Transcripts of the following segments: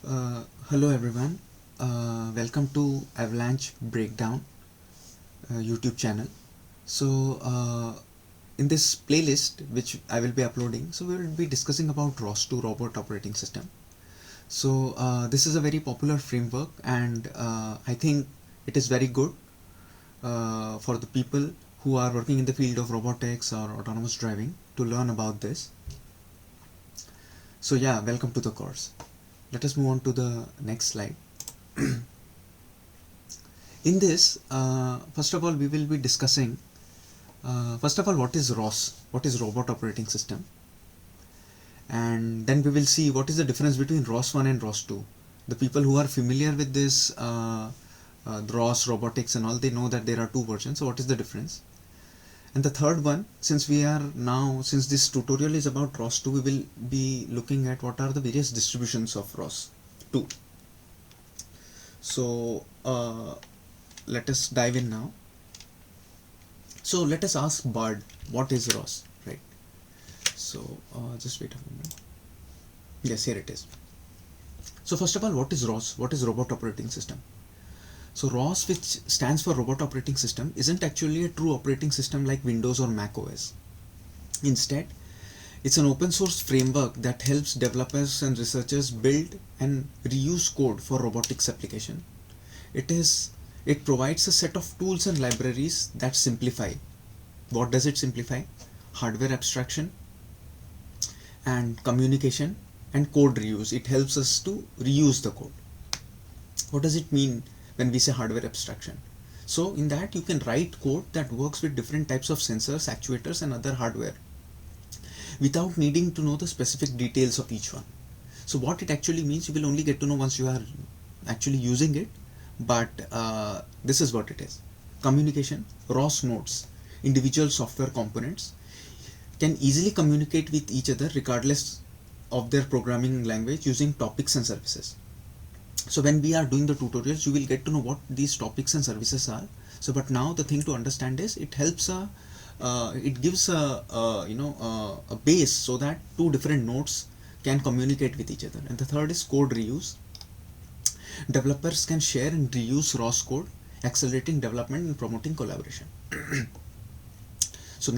Hello everyone, welcome to Avalanche Breakdown YouTube channel. So in this playlist which I will be uploading, so we will be discussing about ROS2 robot operating system. So this is a very popular framework and I think it is very good for the people who are working in the field of robotics or autonomous driving to learn about this. So yeah, welcome to the course. Let us move on to the next slide. In this, first of all, we will be discussing first of all what is ROS, what is robot operating system, and then we will see what is the difference between ROS1 and ROS2. The people who are familiar with this ROS robotics and all, they know that there are two versions. So what is the difference? And the third one, since this tutorial is about ROS2, we will be looking at what are the various distributions of ROS2. So let us dive in now. So let us ask Bard, what is ROS, right? So just wait a moment. Yes, here it is. So first of all, what is ROS? What is robot operating system? So ROS, which stands for robot operating system, isn't actually a true operating system like Windows or Mac OS. Instead, it's an open source framework that helps developers and researchers build and reuse code for robotics application. It provides a set of tools and libraries that simplify. What does it simplify? Hardware abstraction and communication and code reuse. It helps us to reuse the code. What does it mean when we say hardware abstraction? So in that you can write code that works with different types of sensors, actuators and other hardware without needing to know the specific details of each one. So what it actually means, you will only get to know once you are actually using it, but this is what it is. Communication, ROS nodes, individual software components can easily communicate with each other regardless of their programming language using topics and services. So when we are doing the tutorials, you will get to know what these topics and services are. So but now the thing to understand is it helps it gives a base so that two different nodes can communicate with each other. And the third is code reuse. Developers can share and reuse ROS code, accelerating development and promoting collaboration. So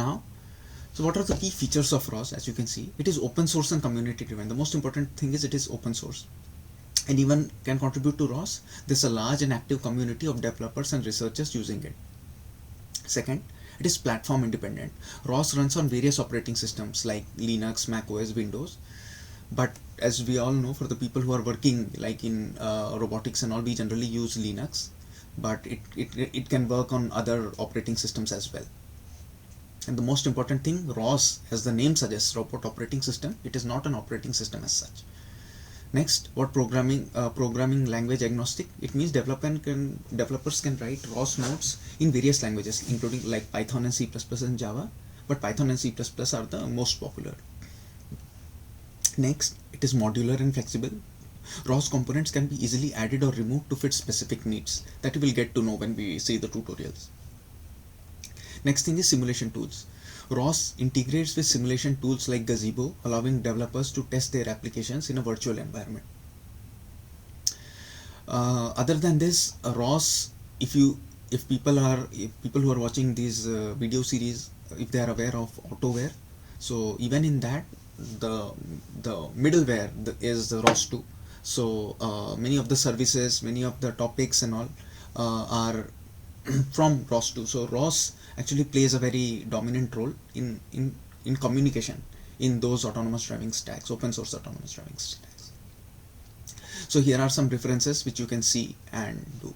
what are the key features of ROS? As you can see, it is open source and community driven. The most important thing is it is open source. Anyone can contribute to ROS. There's a large and active community of developers and researchers using it. Second, it is platform independent. ROS runs on various operating systems like Linux, Mac OS, Windows. But as we all know, for the people who are working like in robotics and all, we generally use Linux, but it can work on other operating systems as well. And the most important thing, ROS, as the name suggests, robot operating system, it is not an operating system as such. Next, what programming language agnostic? It means developers can write ROS nodes in various languages, including like Python and C++ and Java, but Python and C++ are the most popular. Next, it is modular and flexible. ROS components can be easily added or removed to fit specific needs. That we will get to know when we see the tutorials. Next thing is simulation tools. ROS integrates with simulation tools like Gazebo, allowing developers to test their applications in a virtual environment. Other than this, ROS, if people who are watching these video series, if they are aware of AutoWare, so even in that, the middleware is the ROS2. So many of the services, many of the topics and all are from ROS2. So ROS actually plays a very dominant role in communication in those autonomous driving stacks, open source autonomous driving stacks. So here are some references which you can see and do,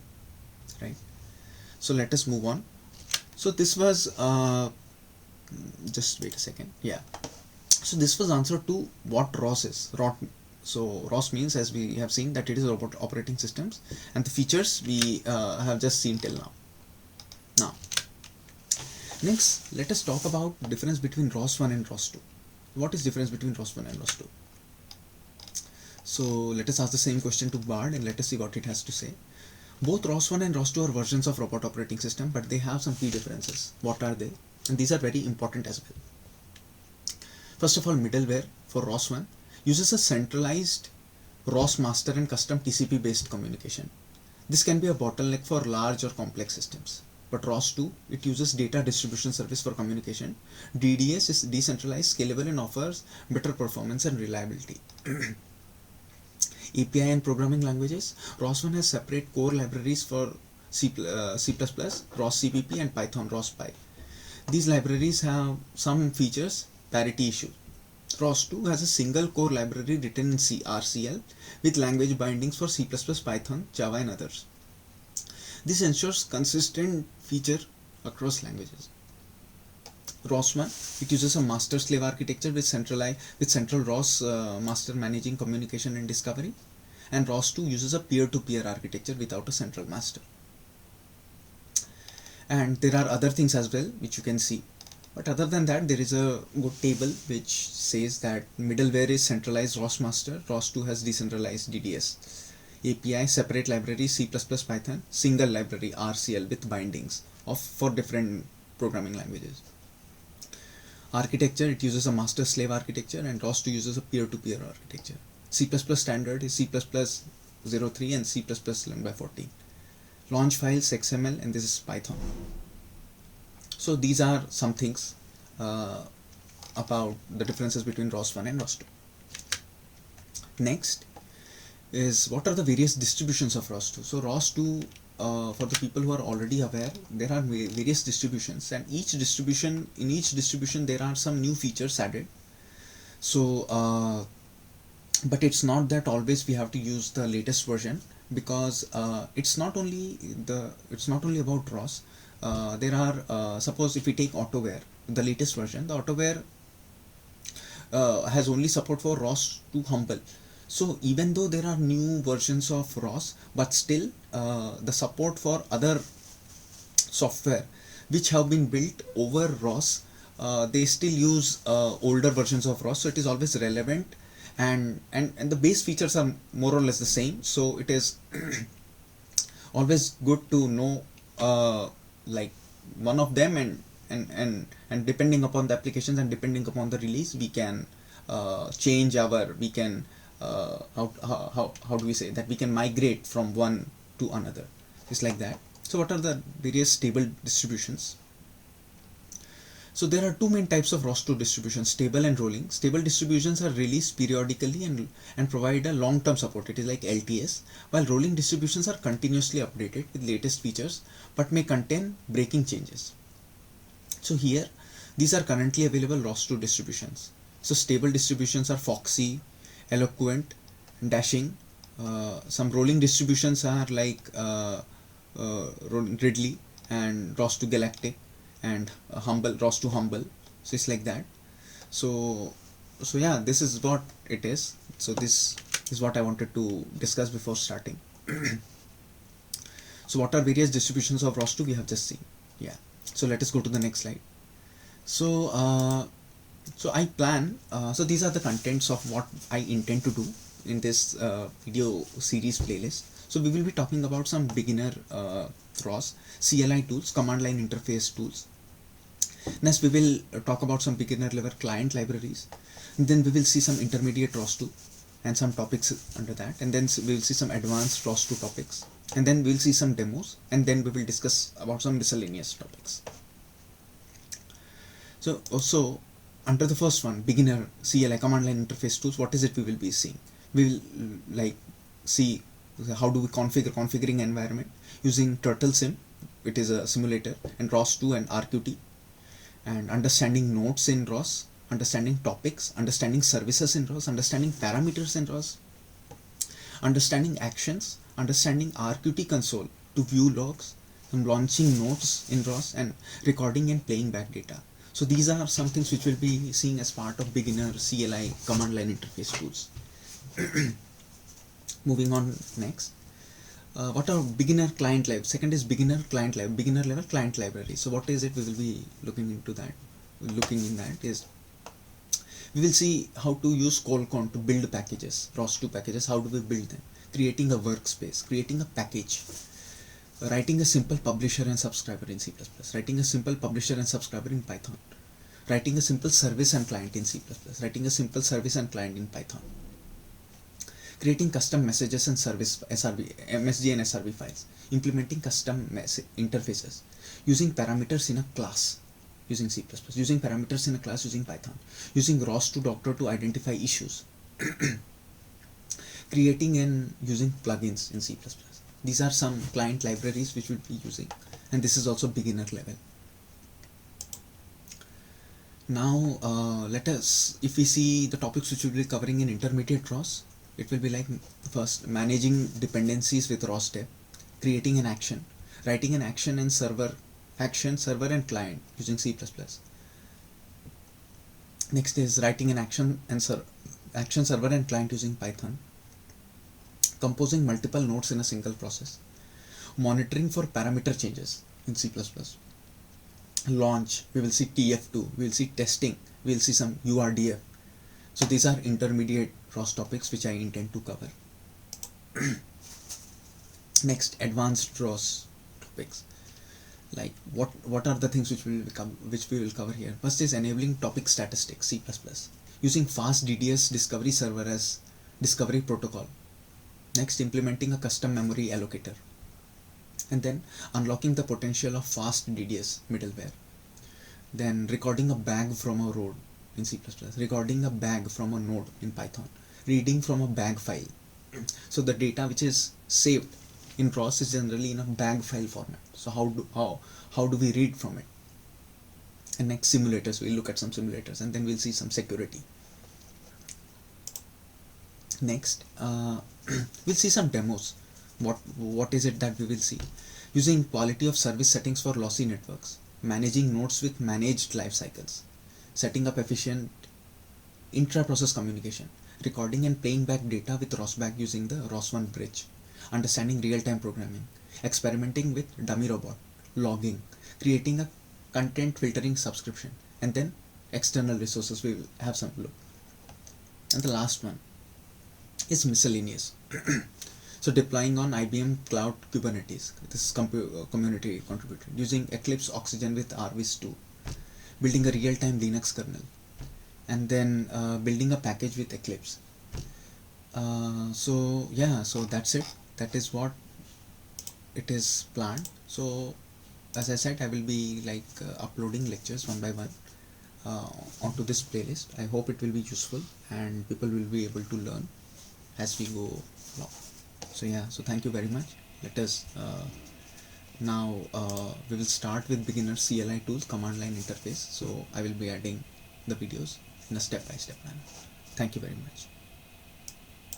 right? So let us move on. So this was just wait a second. Yeah. So this was answer to what ROS is. So ROS means, as we have seen, that it is robot operating systems, and the features we have just seen till now. Now, next, let us talk about the difference between ROS1 and ROS2. What is difference between ROS1 and ROS2? So let us ask the same question to Bard and let us see what it has to say. Both ROS1 and ROS2 are versions of robot operating system, but they have some key differences. What are they? And these are very important as well. First of all, middleware for ROS1 uses a centralized ROS master and custom TCP based communication. This can be a bottleneck for large or complex systems. But ROS2, it uses data distribution service for communication. DDS is decentralized, scalable, and offers better performance and reliability. API and programming languages. ROS1 has separate core libraries for C++, ROS CPP, and Python ROS-Py. These libraries have some features, parity issue. ROS2 has a single core library written in C RCL with language bindings for C++, Python, Java, and others. This ensures consistent feature across languages. ROS1, it uses a master-slave architecture with central ROS master managing communication and discovery, and ROS2 uses a peer-to-peer architecture without a central master. And there are other things as well which you can see. But other than that, there is a good table which says that middleware is centralized ROS master, ROS2 has decentralized DDS. API, separate library, C++, Python, single library, RCL with bindings for different programming languages. Architecture, it uses a master-slave architecture, and ROS2 uses a peer-to-peer architecture. C++ standard is C++03 and C++ 11/14. Launch files XML, and this is Python. So these are some things about the differences between ROS1 and ROS2. Next is what are the various distributions of ROS2. So ROS2, for the people who are already aware, there are various distributions, and in each distribution there are some new features added. So but it's not that always we have to use the latest version, because it's not only about ROS. There are suppose if we take AutoWare, the latest version, the AutoWare has only support for ROS to Humble. So even though there are new versions of ROS, but still the support for other software which have been built over ROS, they still use older versions of ROS, so it is always relevant, and the base features are more or less the same. So it is always good to know like one of them, and depending upon the applications and depending upon the release, we can change our, we can how do we say that, we can migrate from one to another. It's like that. So what are the various stable distributions? So there are two main types of ROS2 distributions, stable and rolling. Stable distributions are released periodically and provide a long-term support. It is like LTS, while rolling distributions are continuously updated with latest features but may contain breaking changes. So here, these are currently available ROS2 distributions. So stable distributions are Foxy, Eloquent, Dashing. Some rolling distributions are like Ridley and ROS2 Galactic, and Humble, ROS2 Humble. So it's like that. So yeah, this is what it is. So this is what I wanted to discuss before starting. So what are various distributions of ROS2? We have just seen. Yeah. So let us go to the next slide. So I plan, so these are the contents of what I intend to do in this video series playlist. So we will be talking about some beginner ROS, CLI tools, command line interface tools. Next we will talk about some beginner level client libraries. And then we will see some intermediate ROS2 and some topics under that. And then we will see some advanced ROS2 topics. And then we will see some demos. And then we will discuss about some miscellaneous topics. So also, under the first one, beginner CLI command line interface tools, what is it we will be seeing? We will like see how do we configuring environment using TurtleSim, it is a simulator, and ROS2 and RQT, and understanding nodes in ROS, understanding topics, understanding services in ROS, understanding parameters in ROS, understanding actions, understanding RQT console to view logs, and launching nodes in ROS, and recording and playing back data. So these are some things which we'll be seeing as part of beginner CLI command line interface tools. Moving on next. What are beginner client library? Second is beginner client library, beginner level client library. So what is it? We will be looking into that. Looking in that is we will see how to use Colcon to build packages, ROS2 packages. How do we build them? Creating a workspace, creating a package, writing a simple publisher and subscriber in C++, writing a simple publisher and subscriber in Python, writing a simple service and client in C++, writing a simple service and client in Python, creating custom messages and service SRV, MSG and SRV files, implementing custom interfaces, using parameters in a class using C++, using parameters in a class using Python, using ROS2 Doctor to identify issues, creating and using plugins in C++. These are some client libraries which we'll be using, and this is also beginner level. Now let us, if we see the topics which we'll be covering in intermediate ROS, it will be like, first, managing dependencies with ROS dev, creating an action, writing an action and server and client using C++. Next is writing an action server and client using Python, composing multiple nodes in a single process, monitoring for parameter changes in C++, launch, we will see TF2, we will see testing, we will see some URDF. So these are intermediate ROS topics which I intend to cover. Next, advanced ROS topics, like what are the things which we will cover here. First is enabling topic statistics, C++, using fast DDS discovery server as discovery protocol. Next, implementing a custom memory allocator, and then unlocking the potential of fast DDS middleware. Then recording a bag from a node in C++, recording a bag from a node in Python, reading from a bag file. So the data which is saved in ROS is generally in a bag file format. So how do we read from it? And next, simulators, we'll look at some simulators, and then we'll see some security. Next, we'll see some demos. What is it that we will see? Using quality of service settings for lossy networks, managing nodes with managed life cycles, setting up efficient intra-process communication, recording and playing back data with ROSBAG using the ROS1 bridge, understanding real-time programming, experimenting with dummy robot, logging, creating a content filtering subscription, and then external resources we will have some look. And the last one is miscellaneous. So deploying on IBM Cloud Kubernetes, this is community contributed, using Eclipse Oxygen with ROS2, building a real-time Linux kernel, and then building a package with Eclipse. So yeah, so that's it. That is what it is planned. So as I said, I will be like uploading lectures one by one onto this playlist. I hope it will be useful and people will be able to learn as we go along. So yeah, so thank you very much. Let us now we will start with beginner CLI tools, command line interface. So I will be adding the videos in a step-by-step manner. Thank you very much.